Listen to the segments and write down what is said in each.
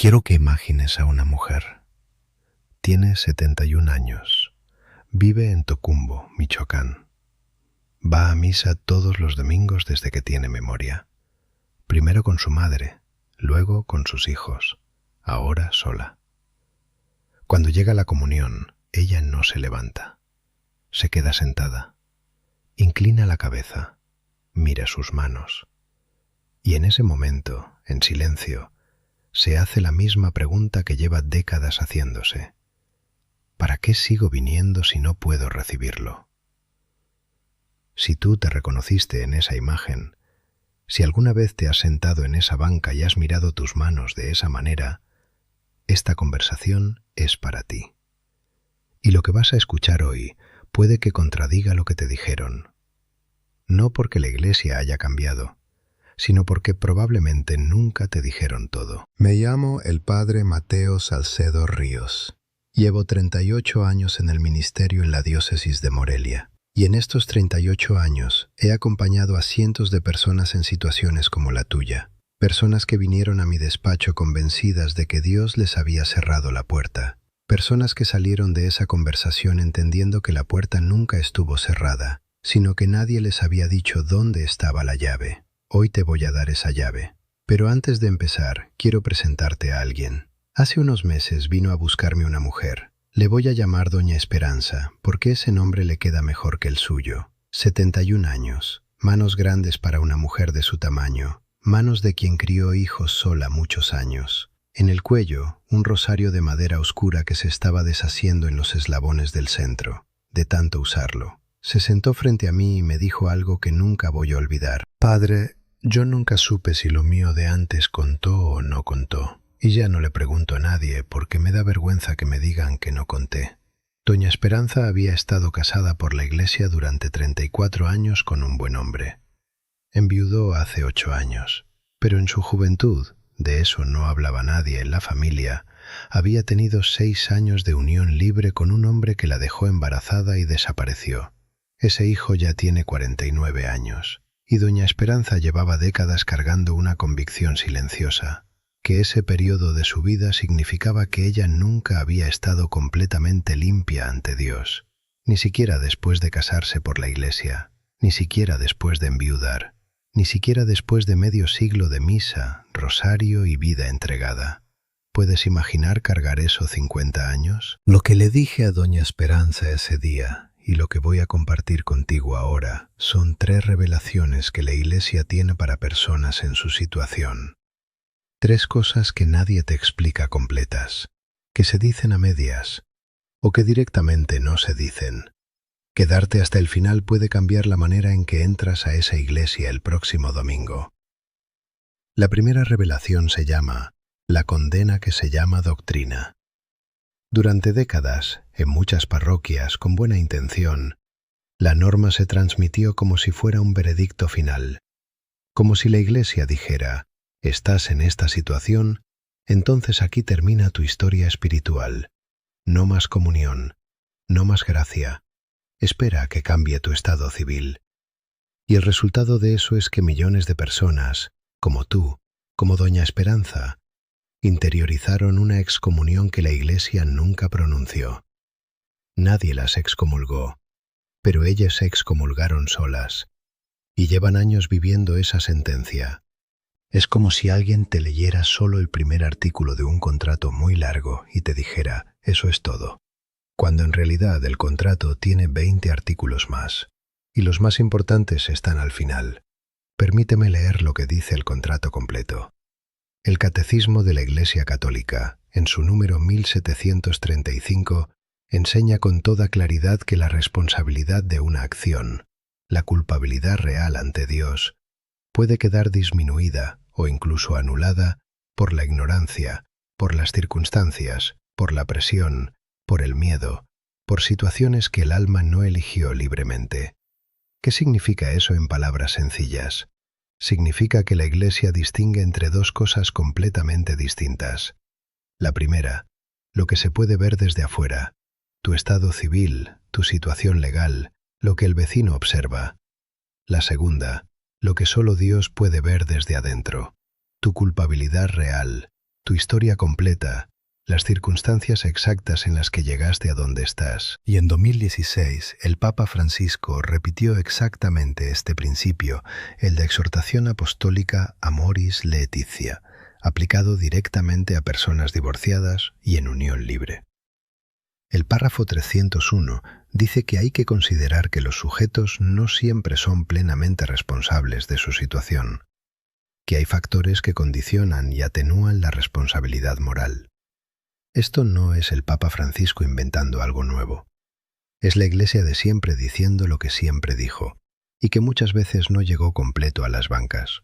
Quiero que imagines a una mujer. Tiene 71 años. Vive en Tocumbo, Michoacán. Va a misa todos los domingos desde que tiene memoria. Primero con su madre, luego con sus hijos, ahora sola. Cuando llega la comunión, ella no se levanta. Se queda sentada. Inclina la cabeza, mira sus manos. Y en ese momento, en silencio, se hace la misma pregunta que lleva décadas haciéndose. ¿Para qué sigo viniendo si no puedo recibirlo? Si tú te reconociste en esa imagen, si alguna vez te has sentado en esa banca y has mirado tus manos de esa manera, esta conversación es para ti. Y lo que vas a escuchar hoy puede que contradiga lo que te dijeron. No porque la iglesia haya cambiado, sino porque probablemente nunca te dijeron todo. Me llamo el padre Mateo Salcedo Ríos. Llevo 38 años en el ministerio en la diócesis de Morelia. Y en estos 38 años he acompañado a cientos de personas en situaciones como la tuya. Personas que vinieron a mi despacho convencidas de que Dios les había cerrado la puerta. Personas que salieron de esa conversación entendiendo que la puerta nunca estuvo cerrada, sino que nadie les había dicho dónde estaba la llave. Hoy te voy a dar esa llave. Pero antes de empezar, quiero presentarte a alguien. Hace unos meses vino a buscarme una mujer. Le voy a llamar Doña Esperanza, porque ese nombre le queda mejor que el suyo. 71 años, manos grandes para una mujer de su tamaño, manos de quien crió hijos sola muchos años. En el cuello, un rosario de madera oscura que se estaba deshaciendo en los eslabones del centro, de tanto usarlo. Se sentó frente a mí y me dijo algo que nunca voy a olvidar. Padre, yo nunca supe si lo mío de antes contó o no contó. Y ya no le pregunto a nadie porque me da vergüenza que me digan que no conté. Doña Esperanza había estado casada por la iglesia durante 34 años con un buen hombre. Enviudó hace 8 años, pero en su juventud, de eso no hablaba nadie en la familia, había tenido 6 años de unión libre con un hombre que la dejó embarazada y desapareció. Ese hijo ya tiene 49 años, y doña Esperanza llevaba décadas cargando una convicción silenciosa, que ese periodo de su vida significaba que ella nunca había estado completamente limpia ante Dios, ni siquiera después de casarse por la iglesia, ni siquiera después de enviudar, ni siquiera después de medio siglo de misa, rosario y vida entregada. ¿Puedes imaginar cargar eso 50 años? Lo que le dije a doña Esperanza ese día y lo que voy a compartir contigo ahora son 3 revelaciones que la iglesia tiene para personas en su situación. 3 cosas que nadie te explica completas, que se dicen a medias, o que directamente no se dicen. Quedarte hasta el final puede cambiar la manera en que entras a esa iglesia el próximo domingo. La primera revelación se llama la condena que se llama doctrina. Durante décadas, en muchas parroquias con buena intención, la norma se transmitió como si fuera un veredicto final, como si la iglesia dijera: estás en esta situación, entonces aquí termina tu historia espiritual. No más comunión, no más gracia. Espera a que cambie tu estado civil. Y el resultado de eso es que millones de personas, como tú, como doña Esperanza, interiorizaron una excomunión que la iglesia nunca pronunció. Nadie las excomulgó, pero ellas se excomulgaron solas, y llevan años viviendo esa sentencia. Es como si alguien te leyera solo el primer artículo de un contrato muy largo y te dijera: eso es todo, cuando en realidad el contrato tiene 20 artículos más, y los más importantes están al final. Permíteme leer lo que dice el contrato completo. El Catecismo de la Iglesia Católica, en su número 1735, enseña con toda claridad que la responsabilidad de una acción, la culpabilidad real ante Dios, puede quedar disminuida o incluso anulada por la ignorancia, por las circunstancias, por la presión, por el miedo, por situaciones que el alma no eligió libremente. ¿Qué significa eso en palabras sencillas? Significa que la Iglesia distingue entre 2 cosas completamente distintas. La primera, lo que se puede ver desde afuera, tu estado civil, tu situación legal, lo que el vecino observa. La segunda, lo que solo Dios puede ver desde adentro, tu culpabilidad real, tu historia completa, las circunstancias exactas en las que llegaste a donde estás. Y en 2016, el Papa Francisco repitió exactamente este principio, el de exhortación apostólica Amoris Laetitia, aplicado directamente a personas divorciadas y en unión libre. El párrafo 301 dice que hay que considerar que los sujetos no siempre son plenamente responsables de su situación, que hay factores que condicionan y atenúan la responsabilidad moral. Esto no es el Papa Francisco inventando algo nuevo. Es la Iglesia de siempre diciendo lo que siempre dijo, y que muchas veces no llegó completo a las bancas.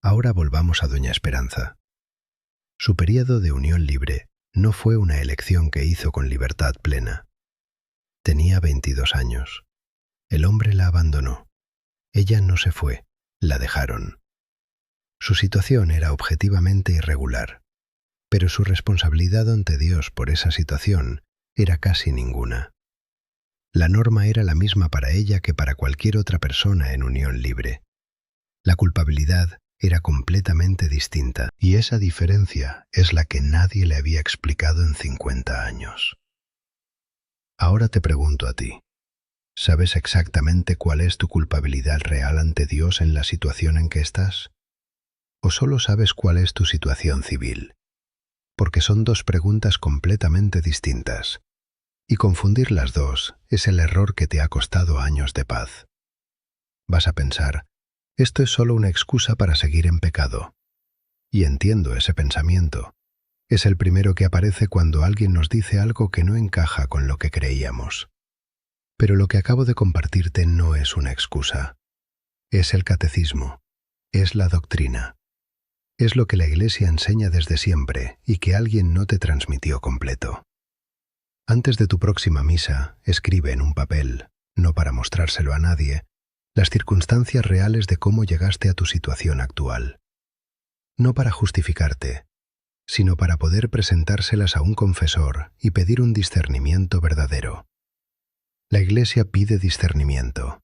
Ahora volvamos a doña Esperanza. Su período de unión libre no fue una elección que hizo con libertad plena. Tenía 22 años. El hombre la abandonó. Ella no se fue, la dejaron. Su situación era objetivamente irregular, pero su responsabilidad ante Dios por esa situación era casi ninguna. La norma era la misma para ella que para cualquier otra persona en unión libre. La culpabilidad era completamente distinta, y esa diferencia es la que nadie le había explicado en 50 años. Ahora te pregunto a ti, ¿sabes exactamente cuál es tu culpabilidad real ante Dios en la situación en que estás? ¿O solo sabes cuál es tu situación civil? Porque son dos preguntas completamente distintas, y confundir las dos es el error que te ha costado años de paz. Vas a pensar, esto es solo una excusa para seguir en pecado. Y entiendo ese pensamiento. Es el primero que aparece cuando alguien nos dice algo que no encaja con lo que creíamos. Pero lo que acabo de compartirte no es una excusa. Es el catecismo. Es la doctrina. Es lo que la Iglesia enseña desde siempre y que alguien no te transmitió completo. Antes de tu próxima misa, escribe en un papel, no para mostrárselo a nadie, las circunstancias reales de cómo llegaste a tu situación actual. No para justificarte, sino para poder presentárselas a un confesor y pedir un discernimiento verdadero. La Iglesia pide discernimiento,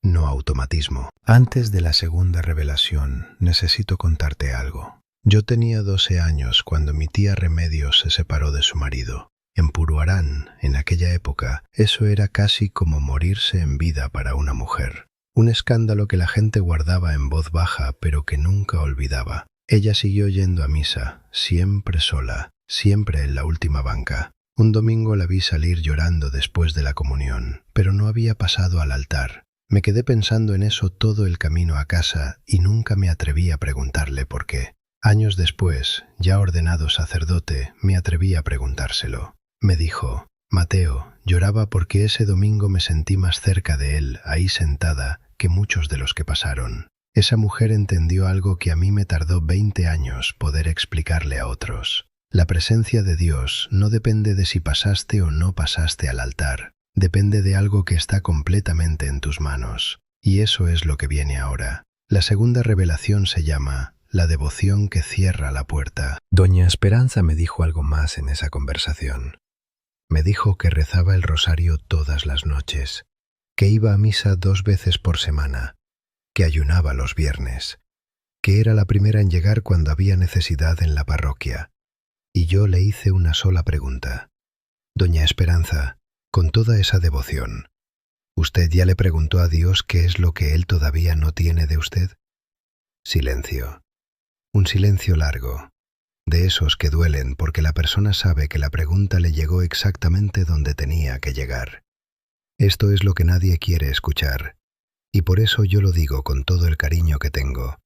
no automatismo. Antes de la segunda revelación, necesito contarte algo. Yo tenía 12 años cuando mi tía Remedios se separó de su marido. En Puruarán, en aquella época, eso era casi como morirse en vida para una mujer. Un escándalo que la gente guardaba en voz baja, pero que nunca olvidaba. Ella siguió yendo a misa, siempre sola, siempre en la última banca. Un domingo la vi salir llorando después de la comunión, pero no había pasado al altar. Me quedé pensando en eso todo el camino a casa y nunca me atreví a preguntarle por qué. Años después, ya ordenado sacerdote, me atreví a preguntárselo. Me dijo, Mateo, lloraba porque ese domingo me sentí más cerca de él, ahí sentada, que muchos de los que pasaron. Esa mujer entendió algo que a mí me tardó 20 años poder explicarle a otros. La presencia de Dios no depende de si pasaste o no pasaste al altar. Depende de algo que está completamente en tus manos. Y eso es lo que viene ahora. La segunda revelación se llama la devoción que cierra la puerta. Doña Esperanza me dijo algo más en esa conversación. Me dijo que rezaba el rosario todas las noches, que iba a misa 2 veces por semana, que ayunaba los viernes, que era la primera en llegar cuando había necesidad en la parroquia. Y yo le hice una sola pregunta. Doña Esperanza, con toda esa devoción, ¿usted ya le preguntó a Dios qué es lo que Él todavía no tiene de usted? Silencio. Un silencio largo, de esos que duelen porque la persona sabe que la pregunta le llegó exactamente donde tenía que llegar. Esto es lo que nadie quiere escuchar, y por eso yo lo digo con todo el cariño que tengo.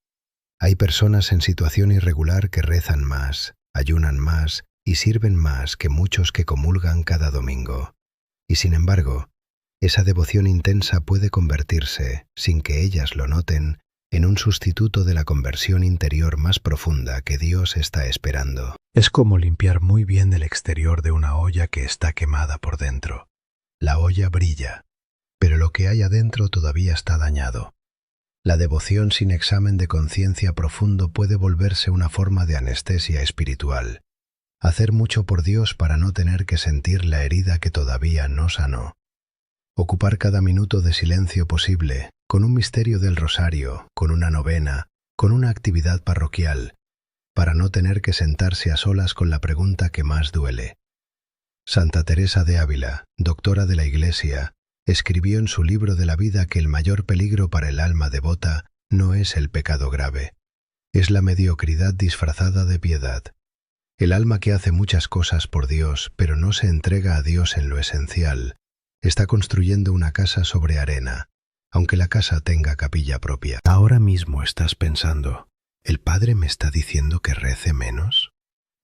Hay personas en situación irregular que rezan más, ayunan más y sirven más que muchos que comulgan cada domingo. Y sin embargo, esa devoción intensa puede convertirse, sin que ellas lo noten, en un sustituto de la conversión interior más profunda que Dios está esperando. Es como limpiar muy bien el exterior de una olla que está quemada por dentro. La olla brilla, pero lo que hay adentro todavía está dañado. La devoción sin examen de conciencia profundo puede volverse una forma de anestesia espiritual. Hacer mucho por Dios para no tener que sentir la herida que todavía no sanó. Ocupar cada minuto de silencio posible, con un misterio del rosario, con una novena, con una actividad parroquial, para no tener que sentarse a solas con la pregunta que más duele. Santa Teresa de Ávila, doctora de la Iglesia, escribió en su libro de la vida que el mayor peligro para el alma devota no es el pecado grave, es la mediocridad disfrazada de piedad. El alma que hace muchas cosas por Dios, pero no se entrega a Dios en lo esencial, está construyendo una casa sobre arena, aunque la casa tenga capilla propia. Ahora mismo estás pensando, ¿el Padre me está diciendo que rece menos?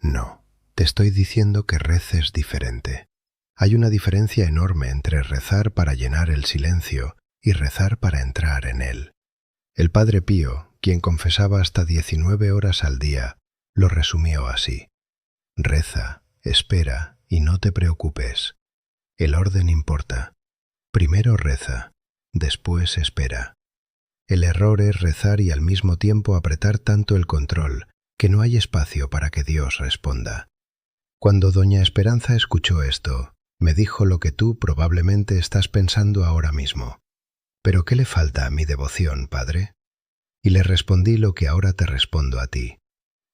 No, te estoy diciendo que reces diferente. Hay una diferencia enorme entre rezar para llenar el silencio y rezar para entrar en él. El Padre Pío, quien confesaba hasta 19 horas al día, lo resumió así: reza, espera y no te preocupes. El orden importa. Primero reza, después espera. El error es rezar y al mismo tiempo apretar tanto el control que no hay espacio para que Dios responda. Cuando doña Esperanza escuchó esto, me dijo lo que tú probablemente estás pensando ahora mismo. ¿Pero qué le falta a mi devoción, Padre? Y le respondí lo que ahora te respondo a ti.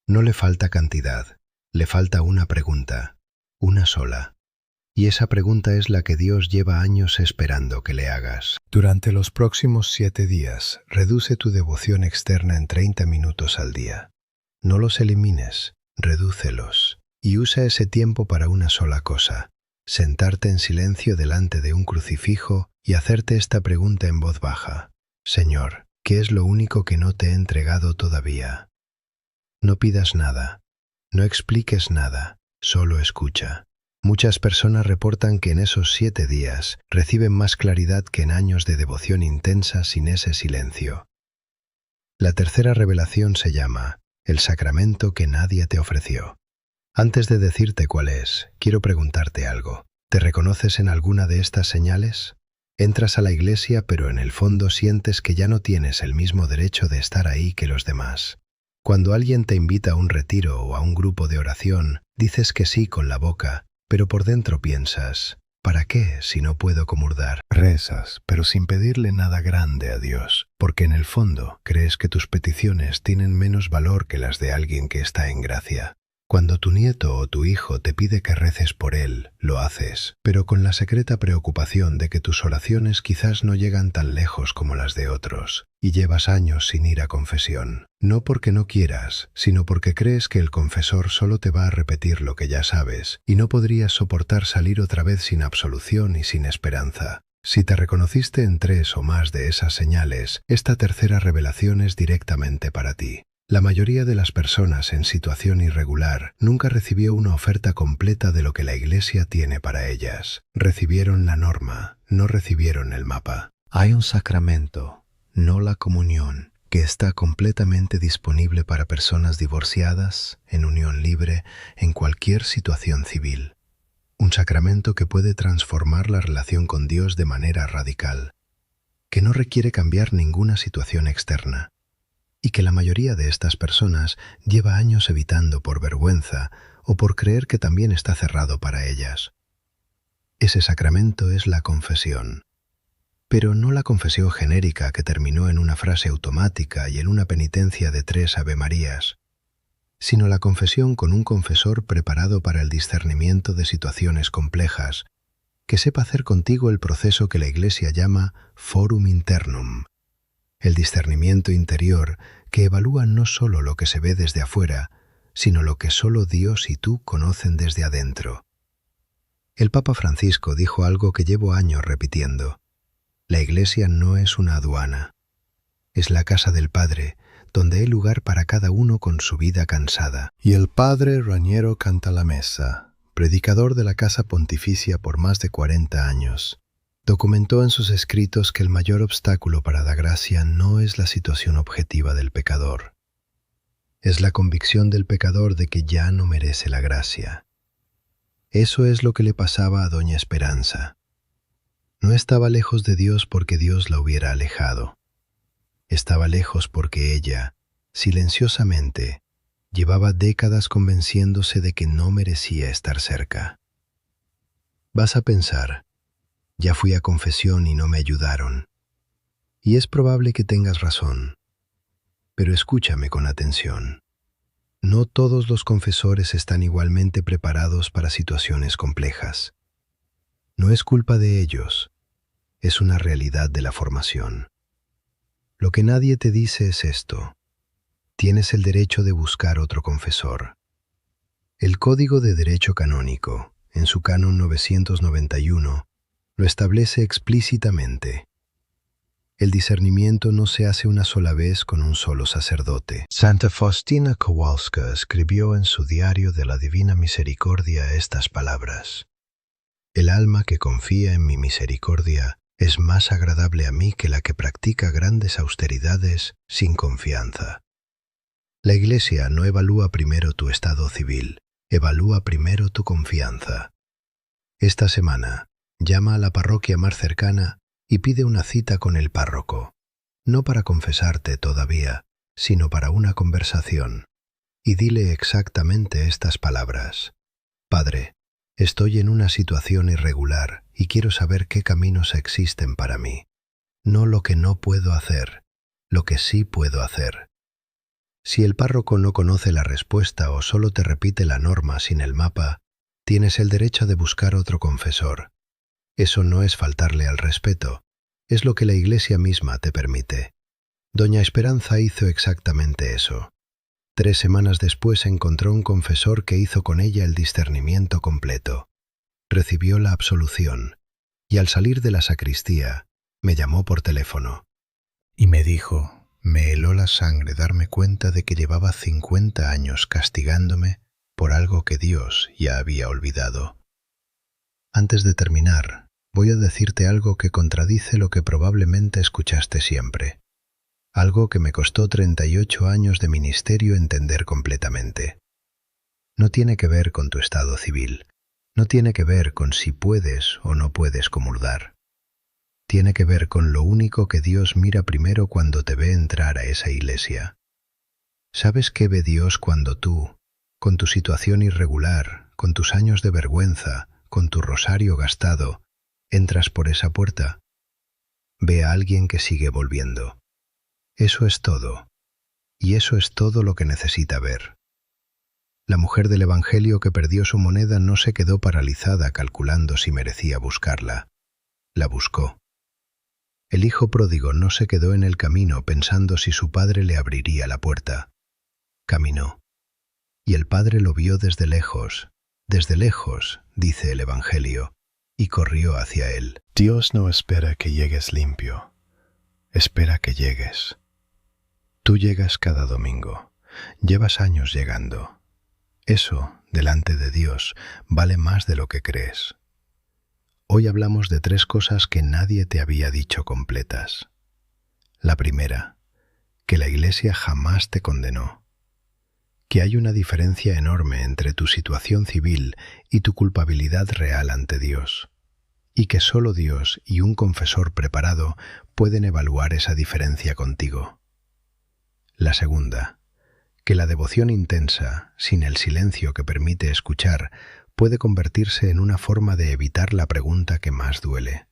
No le falta cantidad, le falta una pregunta, una sola. Y esa pregunta es la que Dios lleva años esperando que le hagas. Durante los próximos 7 días, reduce tu devoción externa en 30 minutos al día. No los elimines, redúcelos. Y usa ese tiempo para una sola cosa: sentarte en silencio delante de un crucifijo y hacerte esta pregunta en voz baja: Señor, ¿qué es lo único que no te he entregado todavía? No pidas nada, no expliques nada, solo escucha. Muchas personas reportan que en esos 7 días reciben más claridad que en años de devoción intensa sin ese silencio. La tercera revelación se llama el sacramento que nadie te ofreció. Antes de decirte cuál es, quiero preguntarte algo. ¿Te reconoces en alguna de estas señales? Entras a la iglesia, pero en el fondo sientes que ya no tienes el mismo derecho de estar ahí que los demás. Cuando alguien te invita a un retiro o a un grupo de oración, dices que sí con la boca, pero por dentro piensas: ¿para qué si no puedo comulgar? Rezas, pero sin pedirle nada grande a Dios, porque en el fondo crees que tus peticiones tienen menos valor que las de alguien que está en gracia. Cuando tu nieto o tu hijo te pide que reces por él, lo haces, pero con la secreta preocupación de que tus oraciones quizás no llegan tan lejos como las de otros, y llevas años sin ir a confesión. No porque no quieras, sino porque crees que el confesor solo te va a repetir lo que ya sabes, y no podrías soportar salir otra vez sin absolución y sin esperanza. Si te reconociste en 3 o más de esas señales, esta tercera revelación es directamente para ti. La mayoría de las personas en situación irregular nunca recibió una oferta completa de lo que la Iglesia tiene para ellas. Recibieron la norma, no recibieron el mapa. Hay un sacramento, no la comunión, que está completamente disponible para personas divorciadas, en unión libre, en cualquier situación civil. Un sacramento que puede transformar la relación con Dios de manera radical, que no requiere cambiar ninguna situación externa, y que la mayoría de estas personas lleva años evitando por vergüenza o por creer que también está cerrado para ellas. Ese sacramento es la confesión, pero no la confesión genérica que terminó en una frase automática y en una penitencia de 3 Avemarías, sino la confesión con un confesor preparado para el discernimiento de situaciones complejas, que sepa hacer contigo el proceso que la Iglesia llama forum internum, el discernimiento interior que evalúa no solo lo que se ve desde afuera, sino lo que solo Dios y tú conocen desde adentro. El Papa Francisco dijo algo que llevo años repitiendo: la Iglesia no es una aduana, es la casa del Padre, donde hay lugar para cada uno con su vida cansada. Y el Padre Raniero Cantalamessa, predicador de la Casa Pontificia por más de 40 años, documentó en sus escritos que el mayor obstáculo para la gracia no es la situación objetiva del pecador. Es la convicción del pecador de que ya no merece la gracia. Eso es lo que le pasaba a doña Esperanza. No estaba lejos de Dios porque Dios la hubiera alejado. Estaba lejos porque ella, silenciosamente, llevaba décadas convenciéndose de que no merecía estar cerca. Vas a pensar: ya fui a confesión y no me ayudaron. Y es probable que tengas razón, pero escúchame con atención. No todos los confesores están igualmente preparados para situaciones complejas. No es culpa de ellos, es una realidad de la formación. Lo que nadie te dice es esto: tienes el derecho de buscar otro confesor. El Código de Derecho Canónico, en su canon 991, lo establece explícitamente. El discernimiento no se hace una sola vez con un solo sacerdote. Santa Faustina Kowalska escribió en su Diario de la Divina Misericordia estas palabras: el alma que confía en mi misericordia es más agradable a mí que la que practica grandes austeridades sin confianza. La Iglesia no evalúa primero tu estado civil, evalúa primero tu confianza. Esta semana, llama a la parroquia más cercana y pide una cita con el párroco, no para confesarte todavía, sino para una conversación, y dile exactamente estas palabras: Padre, estoy en una situación irregular y quiero saber qué caminos existen para mí. No lo que no puedo hacer, lo que sí puedo hacer. Si el párroco no conoce la respuesta o solo te repite la norma sin el mapa, tienes el derecho de buscar otro confesor. Eso no es faltarle al respeto, es lo que la Iglesia misma te permite. Doña Esperanza hizo exactamente eso. 3 semanas después encontró un confesor que hizo con ella el discernimiento completo. Recibió la absolución, y al salir de la sacristía, me llamó por teléfono. Y me dijo, me heló la sangre darme cuenta de que llevaba 50 años castigándome por algo que Dios ya había olvidado. Antes de terminar, voy a decirte algo que contradice lo que probablemente escuchaste siempre. Algo que me costó 38 años de ministerio entender completamente. No tiene que ver con tu estado civil. No tiene que ver con si puedes o no puedes comulgar. Tiene que ver con lo único que Dios mira primero cuando te ve entrar a esa iglesia. ¿Sabes qué ve Dios cuando tú, con tu situación irregular, con tus años de vergüenza, con tu rosario gastado, entras por esa puerta? Ve a alguien que sigue volviendo. Eso es todo. Y eso es todo lo que necesita ver. La mujer del Evangelio que perdió su moneda no se quedó paralizada calculando si merecía buscarla. La buscó. El hijo pródigo no se quedó en el camino pensando si su padre le abriría la puerta. Caminó. Y el padre lo vio desde lejos, dice el Evangelio, y corrió hacia él. Dios no espera que llegues limpio, espera que llegues. Tú llegas cada domingo, llevas años llegando. Eso, delante de Dios, vale más de lo que crees. Hoy hablamos de 3 cosas que nadie te había dicho completas. La primera, que la Iglesia jamás te condenó. Que hay una diferencia enorme entre tu situación civil y tu culpabilidad real ante Dios. Y que solo Dios y un confesor preparado pueden evaluar esa diferencia contigo. La segunda, que la devoción intensa, sin el silencio que permite escuchar, puede convertirse en una forma de evitar la pregunta que más duele.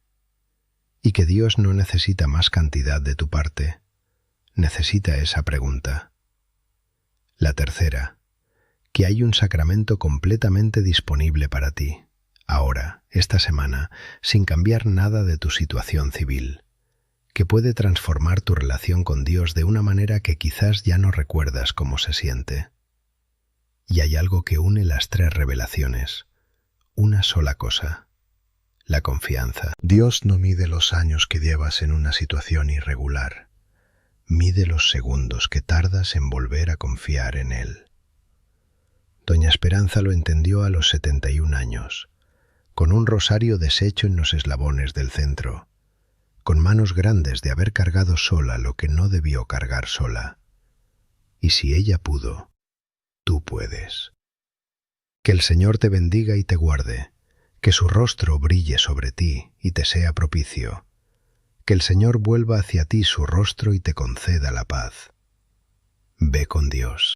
Y que Dios no necesita más cantidad de tu parte, necesita esa pregunta. La tercera, que hay un sacramento completamente disponible para ti, ahora, esta semana, sin cambiar nada de tu situación civil, que puede transformar tu relación con Dios de una manera que quizás ya no recuerdas cómo se siente. Y hay algo que une las 3 revelaciones, una sola cosa: la confianza. Dios no mide los años que llevas en una situación irregular, mide los segundos que tardas en volver a confiar en Él. Doña Esperanza lo entendió a los 71 años, con un rosario deshecho en los eslabones del centro, con manos grandes de haber cargado sola lo que no debió cargar sola. Y si ella pudo, tú puedes. Que el Señor te bendiga y te guarde, que su rostro brille sobre ti y te sea propicio, que el Señor vuelva hacia ti su rostro y te conceda la paz. Ve con Dios.